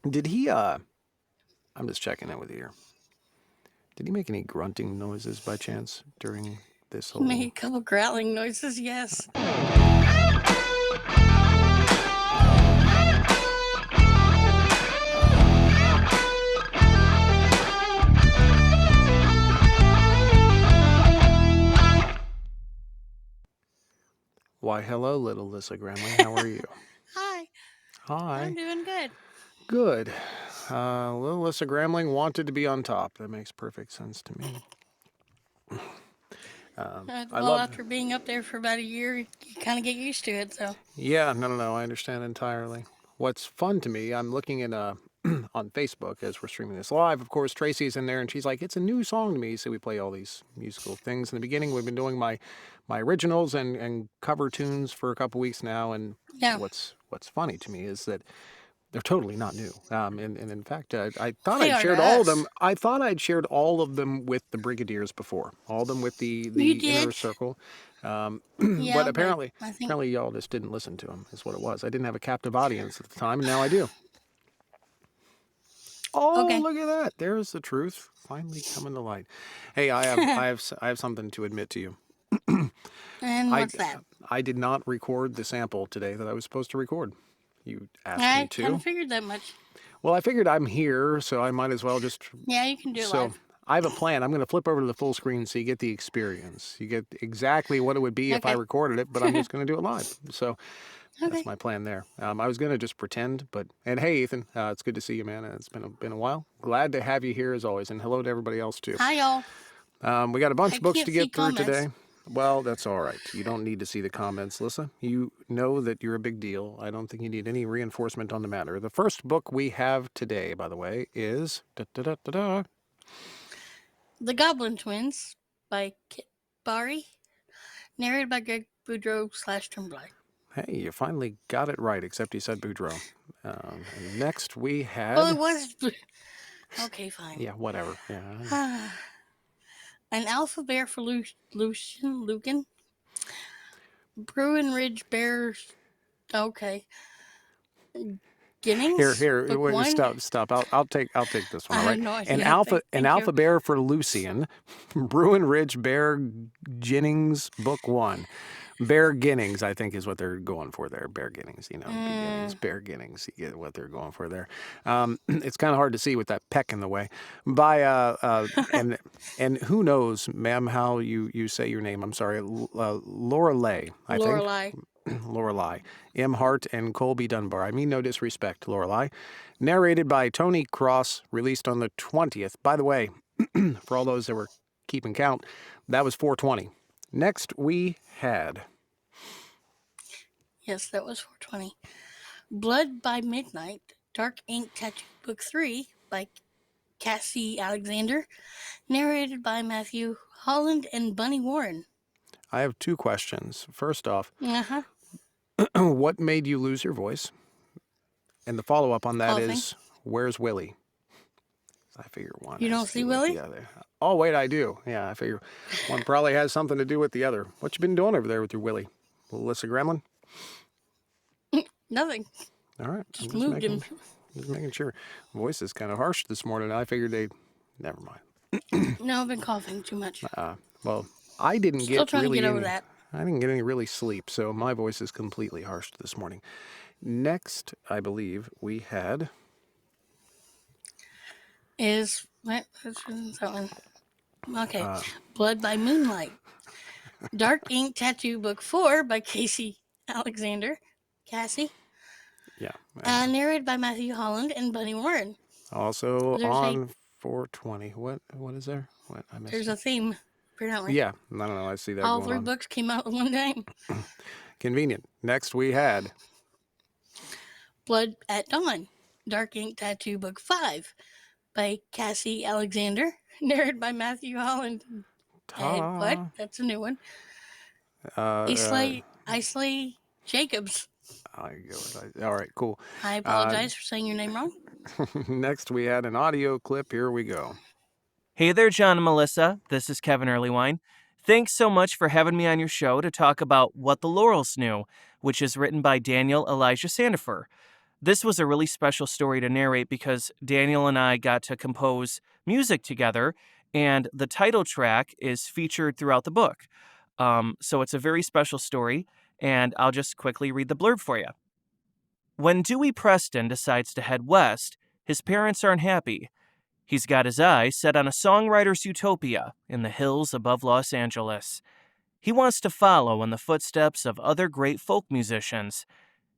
Did he, I'm just checking in with you here. Did he make any grunting noises by chance during this He whole... made a couple growling noises, yes. Why, hello, little Lissa Gramling. How are you? Hi, Hi. I'm doing good. Good. Little Lissa Gramling wanted to be on top. That makes perfect sense to me. I Well, love... after being up there for about a year, you kind of get used to it, so. Yeah, no, I understand entirely. What's fun to me, I'm looking at on Facebook as we're streaming this live. Of course, Tracy's in there, and she's like, "It's a new song to me." So we play all these musical things. In the beginning, we've been doing my originals and cover tunes for a couple weeks now. And Yeah. what's funny to me is that they're totally not new. And in fact, I thought They I'd are to shared all of us. them. I thought I'd shared all of them with the Brigadiers before, all of them with You the inner did? circle. Yeah, But but apparently I think. y'all just didn't listen to them. Is what it was. I didn't have a captive audience at the time, and now I do. Oh, Okay. look at that! There's the truth finally coming to light. Hey, I have something to admit to you. And I what's that? I did not record the sample today that I was supposed to record. You asked me I kind to. of figured that much. Well, I figured I'm here, so I might as well just... Yeah, you can do it So live. I have a plan. I'm going to flip over to the full screen so you get the experience. You get exactly what it would be if I Okay. recorded it, but I'm just going to do it live. So Okay. that's my plan there. I was going to just pretend, but... And hey, Ethan, it's good to see you, man. It's been a while. Glad to have you here as always, and hello to everybody else too. Hi, y'all. We got a bunch I of books can't to see get through comments. today. Well, that's all right. You don't need to see the comments, Lissa. You know that you're a big deal. I don't think you need any reinforcement on the matter. The first book we have today, by the way, is... The Goblin Twins by Kit Barry. Narrated by Greg Boudreau / Tremblay. Hey, you finally got it right, except you said Boudreaux. Next we had... Well, it was. Okay, fine. Yeah, whatever. Yeah. An Alpha Bear for Lucan. Bruin Ridge Bears. Okay. Ginnings. Here, Book wait, 1. stop. I'll take this one. I All right. had no idea. An alpha bear for Lucian, Bruin Ridge Bear Ginnings, Book 1. Bear Ginnings, I think, is what they're going for there. Bear Ginnings, beginnings, Bear Ginnings. You get what they're going for there. It's kind of hard to see with that peck in the way. By and who knows, ma'am, how you say your name? I'm sorry, Lorelei. I think. Lorelei. Lorelei. M. Hart and Colby Dunbar. I mean no disrespect, Lorelei. Narrated by Tony Cross, released on the 20th. By the way, for all those that were keeping count, that was 420. Next, we had... Yes, that was 420. Blood by Midnight, Dark Ink Tattoo Book 3 by Cassie Alexander. Narrated by Matthew Holland and Bunny Warren. I have two questions. First off, Uh-huh. what made you lose your voice? And the follow-up on that Coughing. is, where's Willie? I figure one. You don't see Willie? Oh, wait, I do. Yeah, I figure one probably has something to do with the other. What you been doing over there with your Willie? Melissa Gremlin? Nothing. All right. Just moved him. Just making sure. Voice is kind of harsh this morning. I figured they'd... Never mind. No, I've been coughing too much. Well, I didn't Still get trying really to get over that. I didn't get any really sleep, so my voice is completely harsh this morning. Next, I believe, we had... Is... What? That one. Okay. Blood by Moonlight. Dark Ink Tattoo Book 4 by Cassie Alexander. Cassie. Yeah. Narrated by Matthew Holland and Bunny Warren. Also on 420. What is there? What I missed? There's a theme, apparently. Yeah. No. I see that All going 3 on. books came out at one time. Convenient. Next, we had... Blood at Dawn. Dark Ink Tattoo Book 5 by Cassie Alexander. Narrated by Matthew Holland. What? That's a new one. Isley Jacobs. All right, cool. I apologize for saying your name wrong. Next, we had an audio clip. Here we go. Hey there, John and Melissa. This is Kevin Earlywine. Thanks so much for having me on your show to talk about What the Laurels Knew, which is written by Daniel Elijah Sandifer. This was a really special story to narrate because Daniel and I got to compose music together, and the title track is featured throughout the book. So it's a very special story, and I'll just quickly read the blurb for you. When Dewey Preston decides to head west, his parents aren't happy. He's got his eyes set on a songwriter's utopia in the hills above Los Angeles. He wants to follow in the footsteps of other great folk musicians.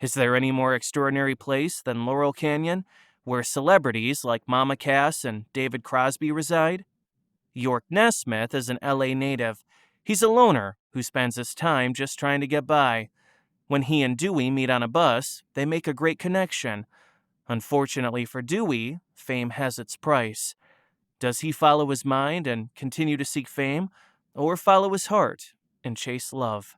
Is there any more extraordinary place than Laurel Canyon, where celebrities like Mama Cass and David Crosby reside? York Nesmith is an LA native. He's a loner who spends his time just trying to get by. When he and Dewey meet on a bus, they make a great connection. Unfortunately for Dewey, fame has its price. Does he follow his mind and continue to seek fame, or follow his heart and chase love?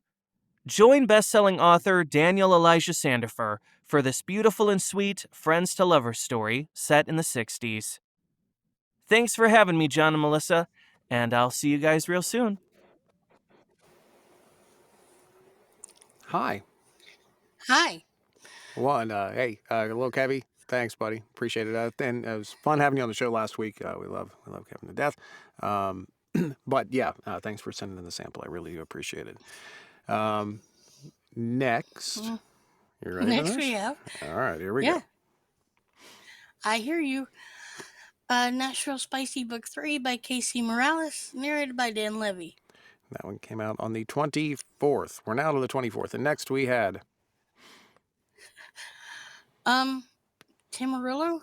Join best-selling author Daniel Elijah Sandifer for this beautiful and sweet friends to lovers story set in the 60s. Thanks for having me, John and Melissa, and I'll see you guys real soon. Hi. Hi. Hey, little Kevy. Thanks, buddy. Appreciate it. And it was fun having you on the show last week. We love Kevin to death. But yeah, thanks for sending in the sample. I really do appreciate it. Next, you ready for Next this? we have. All right, here we go. I Hear You. Nashville Spicy Book 3 by Casey Morales, narrated by Dan Levy. That one came out on the 24th. We're now to the 24th. And next we had... Tamarillo?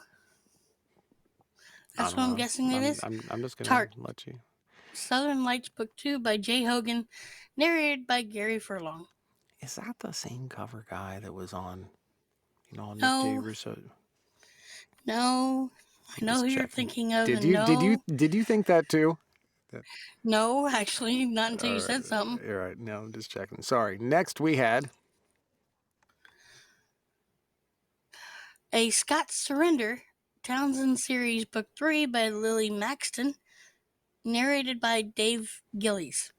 That's what I'm guessing it is. I'm just going Tart. to let you... Southern Lights Book 2 by Jay Hogan, narrated by Gary Furlong. Is that the same cover guy that was on, on No. Nick J. Russo? No. I know who you're thinking of. Did you think that too? No, actually, not until you right. said something. All right, no, I'm just checking. Sorry. Next we had... A Scots Surrender, Townsend Series Book 3 by Lily Maxton, narrated by Dave Gillies.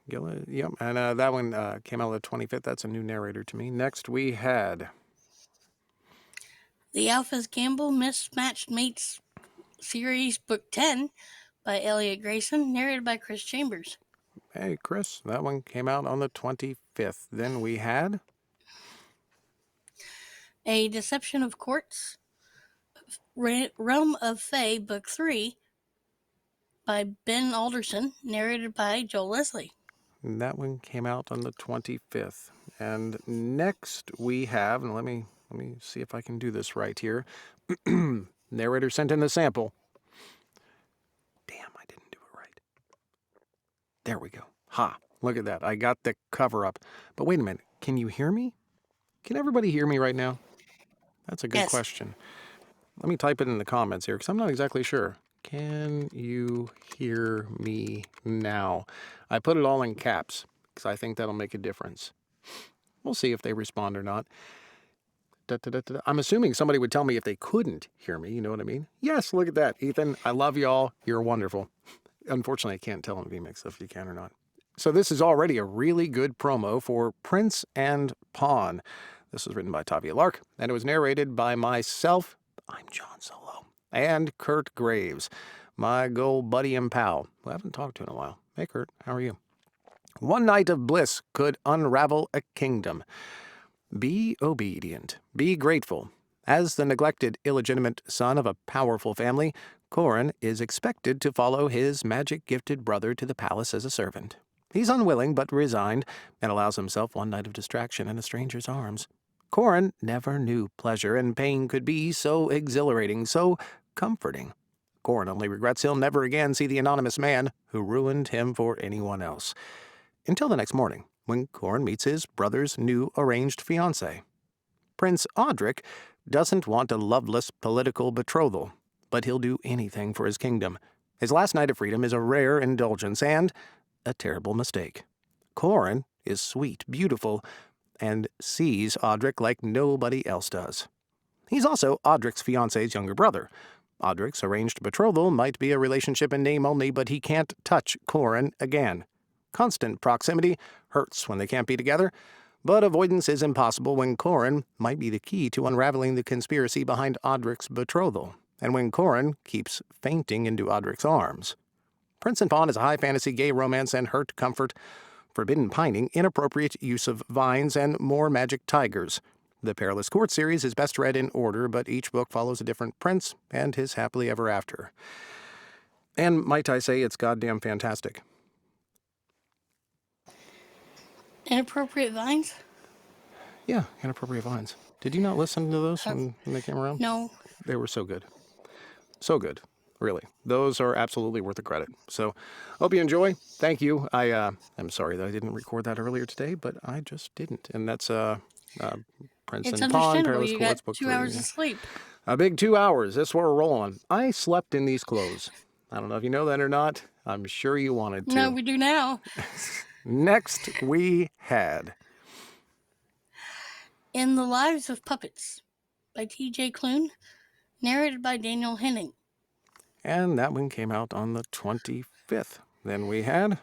Yep, and that one came out on the 25th. That's a new narrator to me. Next we had... The Alphas Gamble Mismatched Mates Series Book 10 by Elliot Grayson, narrated by Chris Chambers. Hey, Chris, that one came out on the 25th. Then we had... A Deception of Courts, Realm of Fae Book 3 by Ben Alderson, narrated by Joel Leslie. And that one came out on the 25th. And next we have, and let me see if I can do this right here. Narrator sent in the sample. Damn, I didn't do it right. There we go. Ha, look at that. I got the cover up. But wait a minute. Can you hear me? Can everybody hear me right now? That's a good question. Let me type it in the comments here because I'm not exactly sure. Can you hear me now? I put it all in caps because I think that'll make a difference. We'll see if they respond or not. I'm assuming somebody would tell me if they couldn't hear me, you know what I mean? Yes, look at that. Ethan, I love y'all. You're wonderful. Unfortunately, I can't tell in VMix if you can or not. So this is already a really good promo for Prince and Pawn. This was written by Tavia Lark, and it was narrated by myself, I'm John Solo, and Kurt Graves, my gold buddy and pal, who I haven't talked to in a while. Hey, Kurt, how are you? One night of bliss could unravel a kingdom. Be obedient. Be grateful. As the neglected, illegitimate son of a powerful family, Corin is expected to follow his magic-gifted brother to the palace as a servant. He's unwilling but resigned, and allows himself one night of distraction in a stranger's arms. Corin never knew pleasure, and pain could be so exhilarating, so comforting. Corin only regrets he'll never again see the anonymous man who ruined him for anyone else. Until the next morning, when Corin meets his brother's new arranged fiancée. Prince Audric doesn't want a loveless political betrothal, but he'll do anything for his kingdom. His last night of freedom is a rare indulgence and a terrible mistake. Corin is sweet, beautiful, and sees Audric like nobody else does. He's also Audric's fiancée's younger brother. Audric's arranged betrothal might be a relationship in name only, but he can't touch Corin again. Constant proximity hurts when they can't be together, But avoidance is impossible when Corin might be the key to unraveling the conspiracy behind Odric's betrothal, and when Corin keeps fainting into Odric's arms. Prince and Pawn is a high fantasy gay romance and hurt comfort, forbidden pining, inappropriate use of vines, and more magic tigers. The Perilous Court series is best read in order, but each book follows a different prince and his happily ever after. And might I say, it's goddamn fantastic. Inappropriate vines? Yeah, Inappropriate Vines. Did you not listen to those when they came around? No. They were so good. So good. Really. Those are absolutely worth the credit. So, hope you enjoy. Thank you. I'm sorry that I didn't record that earlier today, but I just didn't. And that's Prince It's and Pawn, understandable. Perilous You Courts, got Book 2 3. hours of sleep. A big 2 hours. That's what we're rolling. I slept in these clothes. I don't know if you know that or not. I'm sure you wanted to. No, we do now. Next, we had In the Lives of Puppets by T.J. Klune, narrated by Daniel Henning. And that one came out on the 25th. Then we had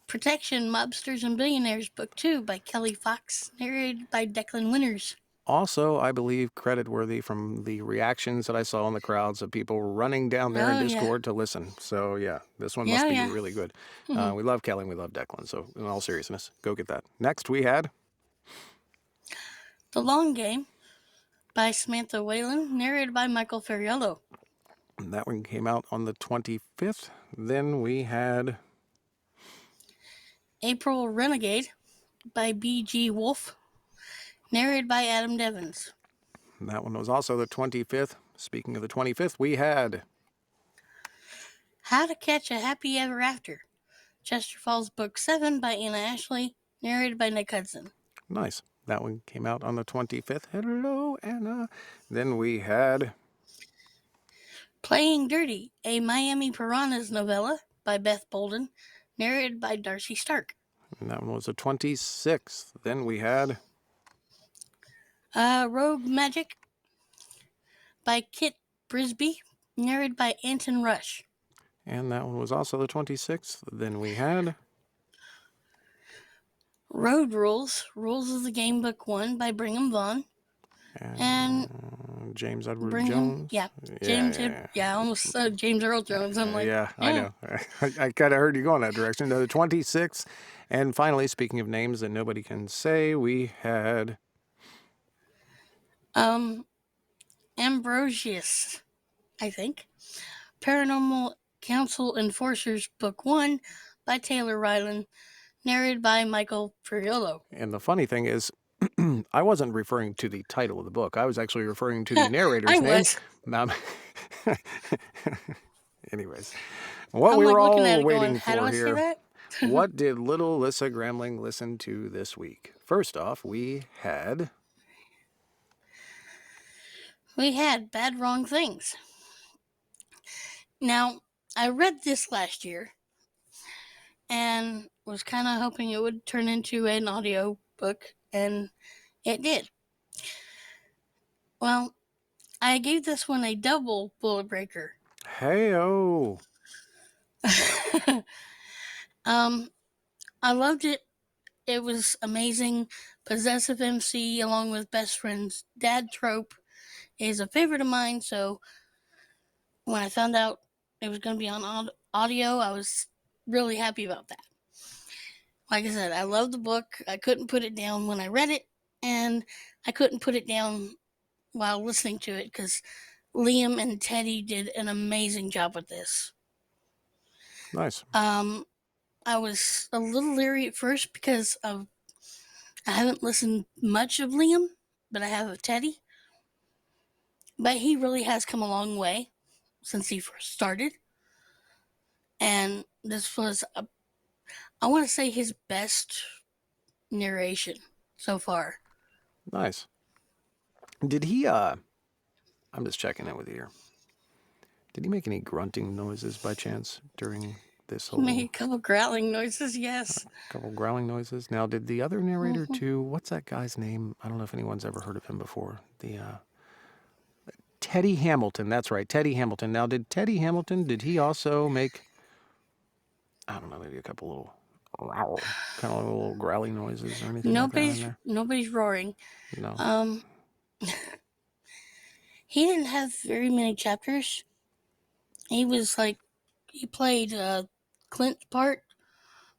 Protection, Mobsters and Billionaires, Book 2 by Kelly Fox, narrated by Declan Winters. also, I believe, credit-worthy from the reactions that I saw in the crowds of people running down there in Discord to listen. So, yeah, this one must be really good. We love Kelly and we love Declan, so in all seriousness, go get that. Next, we had The Long Game by Samantha Whalen, narrated by Michael Ferriello. that one came out on the 25th. Then we had April Renegade by B.G. Wolfe, narrated by Adam Devins. that one was also the 25th. Speaking of the 25th, we had How to Catch a Happy Ever After, Chester Falls Book 7 by Anna Ashley, narrated by Nick Hudson. nice. That one came out on the 25th. Hello, Anna. Then we had Playing Dirty, a Miami Piranhas novella by Beth Bolden, narrated by Darcy Stark. and that one was the 26th. Then we had Rogue Magic by Kit Brisby, narrated by Anton Rush. and that one was also the 26th. Then we had Road Rules, Rules of the Game Book 1 by Brigham Vaughn. And James Edward Brigham, Jones. I almost said James Earl Jones. I'm like, I know. I kind of heard you go in that direction. The 26th. And finally, speaking of names that nobody can say, we had Ambrosius, I think. Paranormal Council Enforcers Book 1 by Taylor Ryland, narrated by Michael Ferriello. And the funny thing is, I wasn't referring to the title of the book. I was actually referring to the narrator's I name. was. Anyways, what I'm we like were all looking at it waiting going, how do for I say here. that? What did little Lissa Gramling listen to this week? First off, we had Bad Wrong Things. Now, I read this last year and was kind of hoping it would turn into an audio book, and it did. Well, I gave this one a double bullet breaker. Hey-oh. I loved it. It was amazing. Possessive MC along with best friend's dad trope is a favorite of mine, so when I found out it was going to be on audio, I was really happy about that. Like I said, I love the book. I couldn't put it down when I read it, and I couldn't put it down while listening to it because Liam and Teddy did an amazing job with this. Nice. I was a little leery at first because I haven't listened much of Liam, but I have of Teddy. But he really has come a long way since he first started. And this was, I want to say, his best narration so far. Nice. Did he, I'm just checking in with you here. Did he make any grunting noises by chance during this whole... He made a couple growling noises, yes. A couple growling noises. Now, did the other narrator too, what's that guy's name? I don't know if anyone's ever heard of him before. Teddy Hamilton, that's right, Teddy Hamilton. Now, did he also make, I don't know, maybe a couple little kind of little growling noises or anything like that in there? Nobody's roaring. No. He didn't have very many chapters. He played Clint's part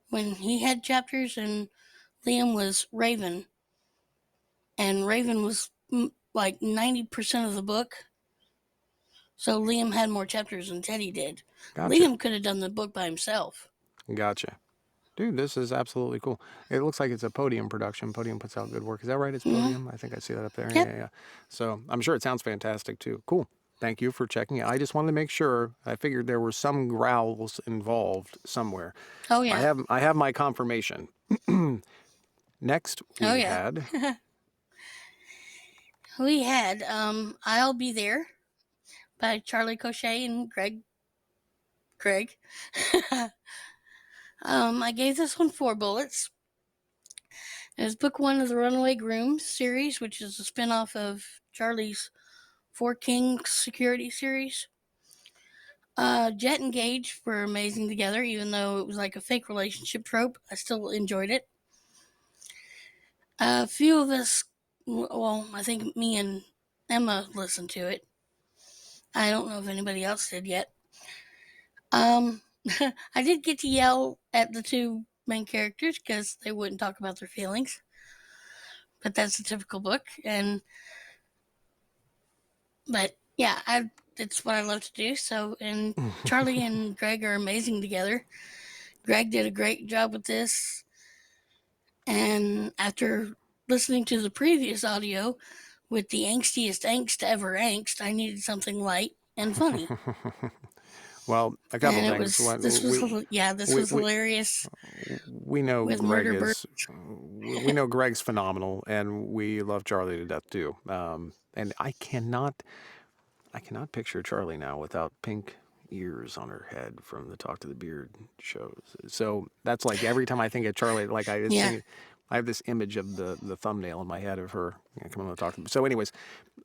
when he had chapters, and Liam was Raven. And Raven was like 90% of the book. So Liam had more chapters than Teddy did. Gotcha. Liam could have done the book by himself. Gotcha. Dude, this is absolutely cool. It looks like it's a Podium production. Podium puts out good work. Is that right? It's Podium? I think I see that up there. Yep. Yeah. So I'm sure it sounds fantastic too. Cool. Thank you for checking it. I just wanted to make sure. I figured there were some growls involved somewhere. Oh, yeah. I have my confirmation. Next we had We had I'll Be There by Charlie Cochet and Greg. I gave this one 4 bullets. It was book 1 of the Runaway Groom series, which is a spinoff of Charlie's Four Kings security series. Jet and Gage were amazing together, even though it was like a fake relationship trope. I still enjoyed it. A few of us, well, I think me and Emma listened to it. I don't know if anybody else did yet. I did get to yell at the 2 main characters because they wouldn't talk about their feelings. But that's a typical book. But yeah, it's what I love to do. So, and Charlie and Greg are amazing together. Greg did a great job with this. And after listening to the previous audio with the angstiest angst ever angst, I needed something light and funny. Well, a couple and things. this was hilarious. We know with Greg Murder is. We know Greg's phenomenal, and we love Charlie to death too. And I cannot picture Charlie now without pink ears on her head from the Talk to the Beard shows. So that's like every time I think of Charlie, like I have this image of the thumbnail in my head of her coming on the Talk to the Beard. So anyways,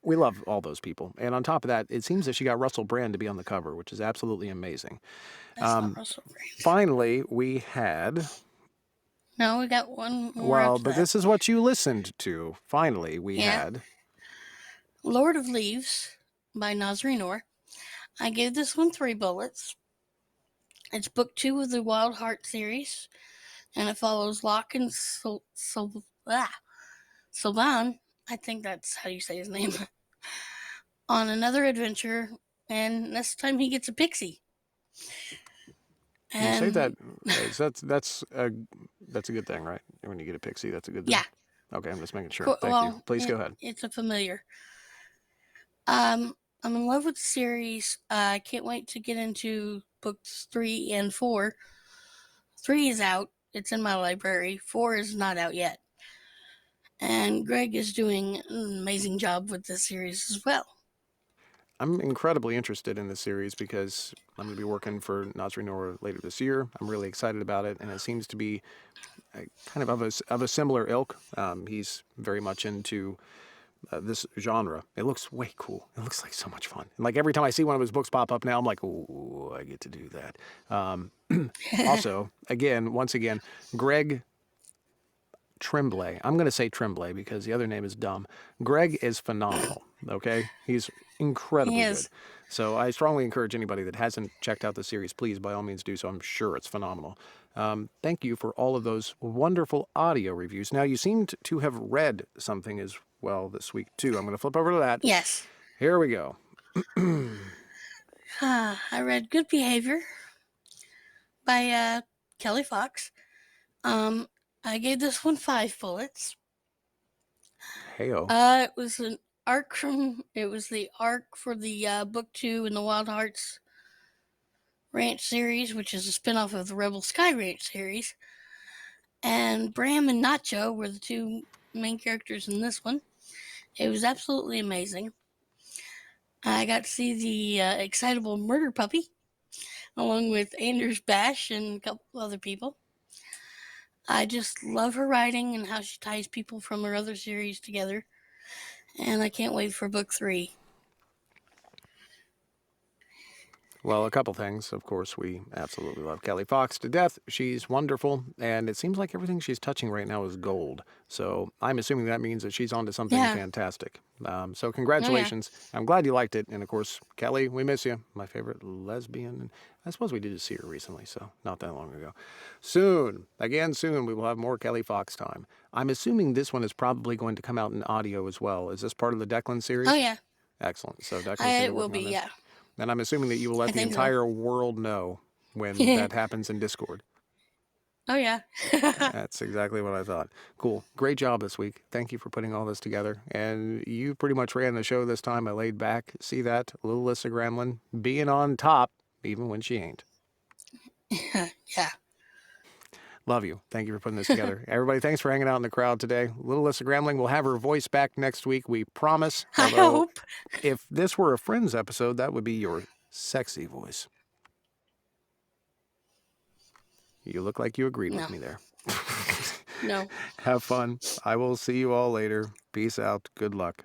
we love all those people. And on top of that, it seems that she got Russell Brand to be on the cover, which is absolutely amazing. That's not Russell Brand. Finally, we had... No, we got one more. Well, but this is what you listened to. Finally, we had... Lord of Leaves by Nasri Noor. I gave this one 3 bullets. It's book 2 of the Wild Heart series, and it follows Locke and Sylvan, I think that's how you say his name, on another adventure, and this time he gets a pixie. And you say that that's a good thing, right? When you get a pixie, that's a good thing. Yeah. Okay, I'm just making sure. Thank you. Please go ahead. It's a familiar. I'm in love with the series. I can't wait to get into books 3 and 4. 3 is out. It's in my library. 4 is not out yet. And Greg is doing an amazing job with this series as well. I'm incredibly interested in this series because I'm going to be working for Nasri Noor later this year. I'm really excited about it, and it seems to be kind of a similar ilk. He's very much into this genre. It looks way cool. It looks like so much fun. And like every time I see one of his books pop up now, I'm like, ooh, I get to do that. Also, once again, Greg Tremblay. I'm going to say Tremblay because the other name is dumb. Greg is phenomenal, okay? He's incredibly good. So I strongly encourage anybody that hasn't checked out the series, please, by all means do so. I'm sure it's phenomenal. Thank you for all of those wonderful audio reviews. Now, you seemed to have read something as well this week, too. I'm going to flip over to that. Yes. Here we go. I read Good Behavior by Kelly Fox. I gave this one 5 bullets. Heyo. It was the arc for the book 2 in the Wild Hearts Ranch series, which is a spinoff of the Rebel Sky Ranch series. And Bram and Nacho were the 2 main characters in this one. It was absolutely amazing. I got to see the excitable murder puppy, along with Anders Bash and a couple other people. I just love her writing and how she ties people from her other series together. And I can't wait for book 3. Well, a couple things. Of course, we absolutely love Kelly Fox to death. She's wonderful, and it seems like everything she's touching right now is gold. So I'm assuming that means that she's onto something Yeah. fantastic. So congratulations. I'm glad you liked it. And of course, Kelly, we miss you. My favorite lesbian. I suppose we did see her recently, so not that long ago. Soon, again soon, we will have more Kelly Fox time. I'm assuming this one is probably going to come out in audio as well. Is this part of the Declan series? Oh, yeah. Excellent. So Declan's going to It be will working on be, this. yeah. And I'm assuming that you will let I the think so. entire world know when that happens in Discord. Oh, yeah. That's exactly what I thought. Cool. Great job this week. Thank you for putting all this together. And you pretty much ran the show this time. I laid back. See that? Little Lissa Gramlin being on top, even when she ain't. Yeah. Love you. Thank you for putting this together. Everybody, thanks for hanging out in the crowd today. Little Lissa Gramling will have her voice back next week. We promise. I Although, hope. if this were a Friends episode, that would be your sexy voice. You look like you agreed with me there. No. Have fun. I will see you all later. Peace out. Good luck.